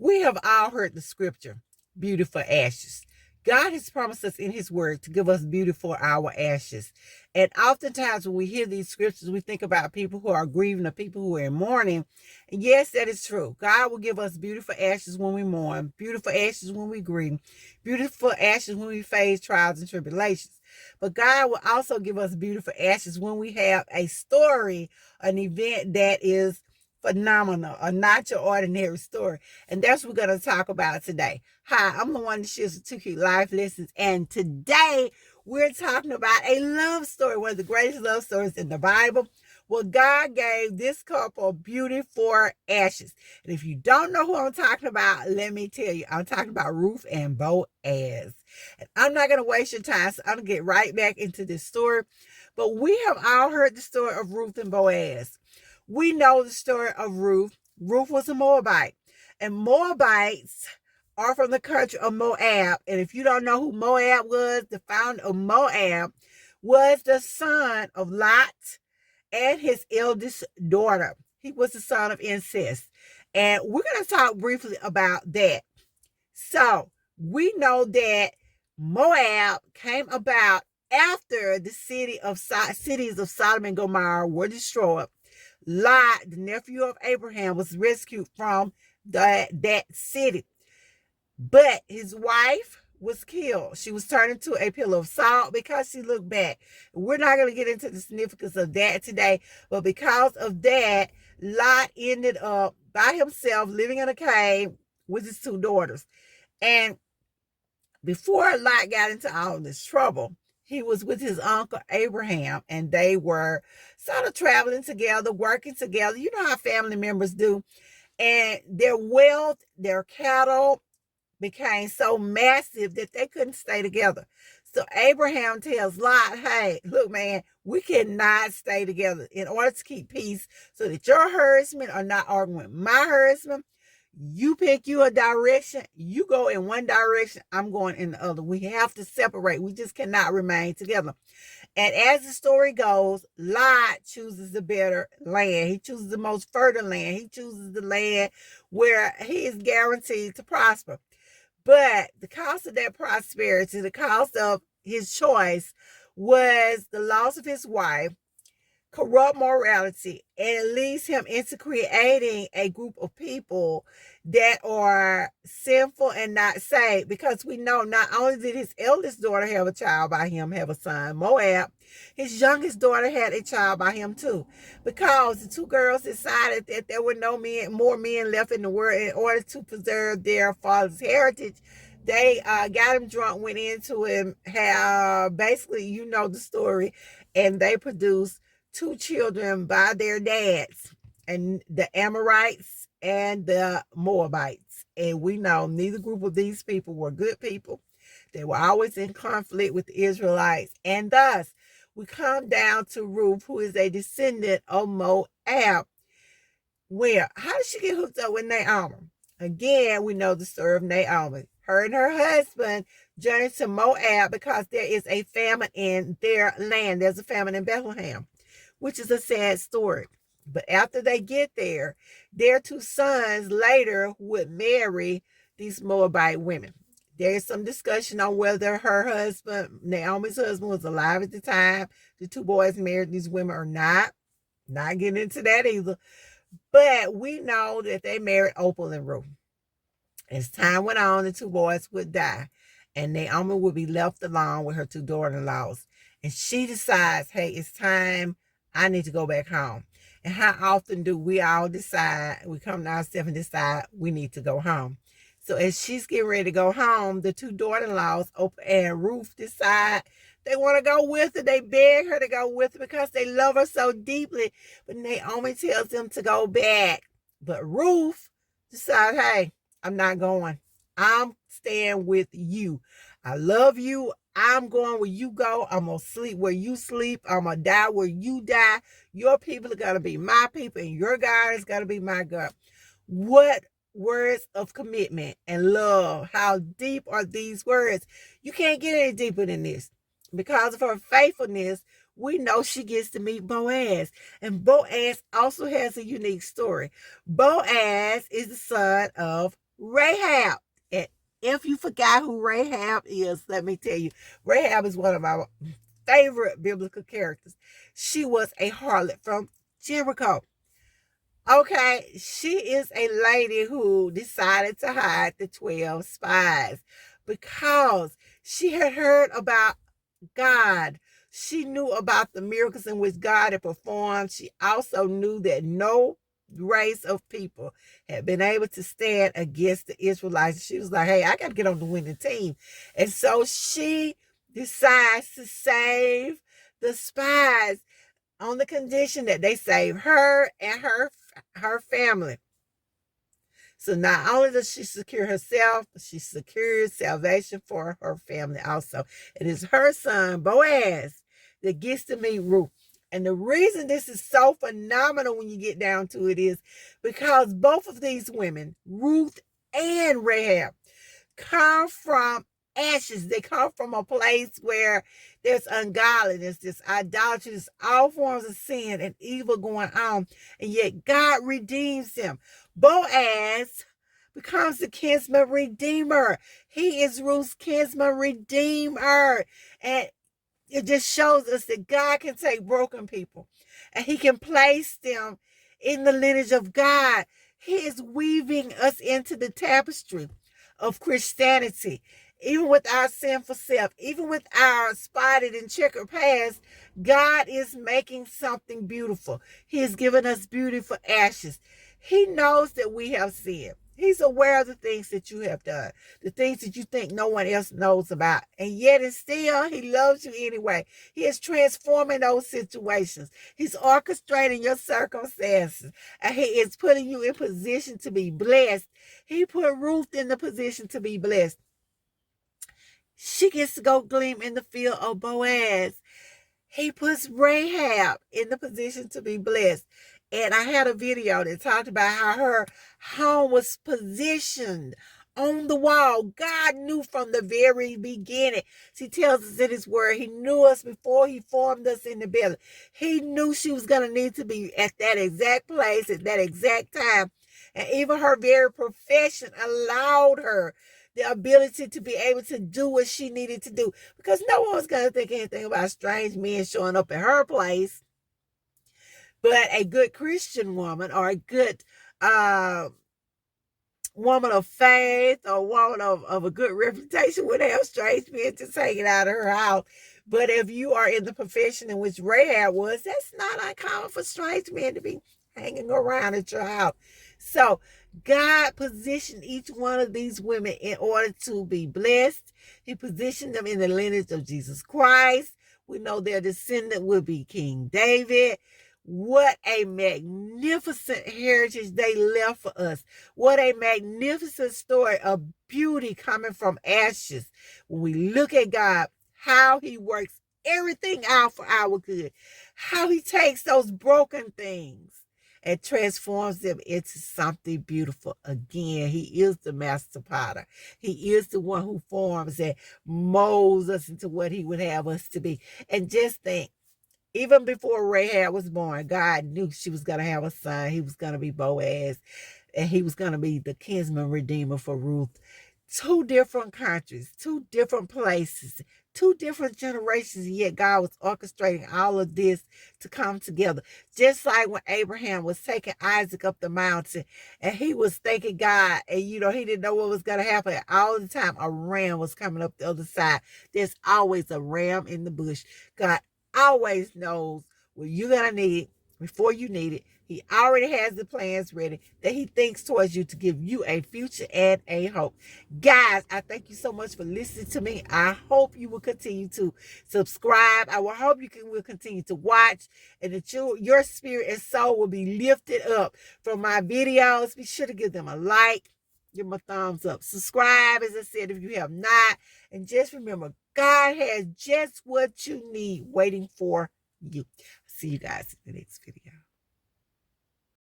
We have all heard the scripture, beauty for ashes. God has promised us in his word to give us beauty for our ashes. And oftentimes when we hear these scriptures, we think about people who are grieving or people who are in mourning. And yes, that is true. God will give us beautiful ashes when we mourn, beautiful ashes when we grieve, beautiful ashes when we face trials and tribulations. But God will also give us beautiful ashes when we have a story, an event that is phenomenal, a not your ordinary story. And that's what we're going to talk about today. Hi, I'm the one that shares the 2 key life lessons. And today we're talking about a love story, one of the greatest love stories in the Bible. Well, God gave this couple beauty for ashes. And if you don't know who I'm talking about, let me tell you, I'm talking about Ruth and Boaz. And I'm not going to waste your time, so I'm going to get right back into this story. But we have all heard the story of Ruth and Boaz. We know the story of Ruth. Ruth was a Moabite, and Moabites are from the country of Moab. And if you don't know who Moab was, the founder of Moab was the son of Lot and his eldest daughter. He was the son of incest. And we're going to talk briefly about that. So we know that Moab came about after the cities of Sodom and Gomorrah were destroyed. Lot, the nephew of Abraham, was rescued from that city. But his wife was killed. She was turned into a pillar of salt because she looked back. We're not going to get into the significance of that today, but because of that, Lot ended up by himself living in a cave with his 2 daughters. And before Lot got into all this trouble, he was with his uncle Abraham, and they were sort of traveling together, working together. You know how family members do. And their wealth, their cattle became so massive that they couldn't stay together. So Abraham tells Lot, hey, look, man, we cannot stay together in order to keep peace so that your herdsmen are not arguing with my herdsmen. You pick you a direction, you go in one direction, I'm going in the other. We have to separate. We just cannot remain together. And as the story goes, Lot chooses the better land. He chooses the most fertile land. He chooses the land where he is guaranteed to prosper. But the cost of that prosperity, the cost of his choice, was the loss of his wife, corrupt morality, and it leads him into creating a group of people that are sinful and not saved. Because we know not only did his eldest daughter have a child by him, have a son, Moab, his youngest daughter had a child by him too. Because the 2 girls decided that there were more men left in the world in order to preserve their father's heritage. They got him drunk, went into him, basically, you know the story, and they produced 2 children by their dads, and the Amorites and the Moabites. And we know neither group of these people were good people. They were always in conflict with the Israelites. And thus, we come down to Ruth, who is a descendant of Moab. How did she get hooked up with Naomi? Again, we know the story of Naomi. Her and her husband journeyed to Moab because there is a famine in their land. There's a famine in Bethlehem, which is a sad story. But after they get there, their 2 sons later would marry these Moabite women. There's some discussion on whether her husband, Naomi's husband, was alive at the time the 2 boys married these women or not. Not getting into that either. But we know that they married Opal and Ruth. As time went on, the 2 boys would die, and Naomi would be left alone with her 2 daughter-in-laws. And she decides, hey, it's time. I need to go back home. And how often do we all decide, we come to ourselves and decide we need to go home? So as she's getting ready to go home, the 2 daughter-in-laws, Opal and Ruth, decide they want to go with her. They beg her to go with her because they love her so deeply. But Naomi tells them to go back. But Ruth decides, hey, I'm not going. I'm staying with you. I love you. I'm going where you go. I'm going to sleep where you sleep. I'm going to die where you die. Your people are going to be my people, and your God is going to be my God. What words of commitment and love. How deep are these words? You can't get any deeper than this. Because of her faithfulness, we know she gets to meet Boaz. And Boaz also has a unique story. Boaz is the son of find out who Rahab is, let me tell you, Rahab is one of our favorite biblical characters. She was a harlot from Jericho. Okay, she is a lady who decided to hide the 12 spies because she had heard about God. She knew about the miracles in which God had performed. She also knew that no race of people had been able to stand against the Israelites. She was like, hey, I got to get on the winning team. And so she decides to save the spies on the condition that they save her and her family. So not only does she secure herself, but she secures salvation for her family also. It is her son, Boaz, that gets to meet Ruth. And the reason this is so phenomenal when you get down to it is because both of these women, Ruth and Rahab, come from ashes. They come from a place where there's ungodliness, there's idolatry, there's all forms of sin and evil going on. And yet God redeems them. Boaz becomes the kinsman redeemer. He is Ruth's kinsman redeemer. And it just shows us that God can take broken people and he can place them in the lineage of God. He is weaving us into the tapestry of Christianity. Even with our sinful self, even with our spotted and checkered past, God is making something beautiful. He has given us beautiful ashes. He knows that we have sinned. He's aware of the things that you have done, the things that you think no one else knows about. And yet and still, he loves you anyway. He is transforming those situations. He's orchestrating your circumstances. And he is putting you in position to be blessed. He put Ruth in the position to be blessed. She gets to go glean in the field of Boaz. He puts Rahab in the position to be blessed. And I had a video that talked about how her home was positioned on the wall. God knew from the very beginning. He tells us in his word, he knew us before he formed us in the belly. He knew she was going to need to be at that exact place at that exact time. And even her very profession allowed her the ability to be able to do what she needed to do. Because no one was going to think anything about strange men showing up at her place. But a good Christian woman or a good woman of faith or woman of a good reputation would have strange men just hanging out of her house. But if you are in the profession in which Rahab was, that's not uncommon for strange men to be hanging around at your house. So God positioned each one of these women in order to be blessed. He positioned them in the lineage of Jesus Christ. We know their descendant will be King David. What a magnificent heritage they left for us. What a magnificent story of beauty coming from ashes. When we look at God, how he works everything out for our good, how he takes those broken things and transforms them into something beautiful. Again, he is the master potter. He is the one who forms and molds us into what he would have us to be. And just think, even before Rahab was born, God knew she was going to have a son. He was going to be Boaz, and he was going to be the kinsman redeemer for Ruth. 2 different countries, 2 different places, 2 different generations, yet God was orchestrating all of this to come together. Just like when Abraham was taking Isaac up the mountain, and he was thanking God, and he didn't know what was going to happen. And all the time, a ram was coming up the other side. There's always a ram in the bush. God always knows what you're going to need before you need it. He already has the plans ready that he thinks towards you to give you a future and a hope. Guys, I thank you so much for listening to me. I hope you will continue to subscribe. I will hope you will continue to watch, and that your spirit and soul will be lifted up from my videos. Be sure to give them a like. Give them a thumbs up. Subscribe, as I said, if you have not. And just remember, God has just what you need waiting for you. See you guys in the next video.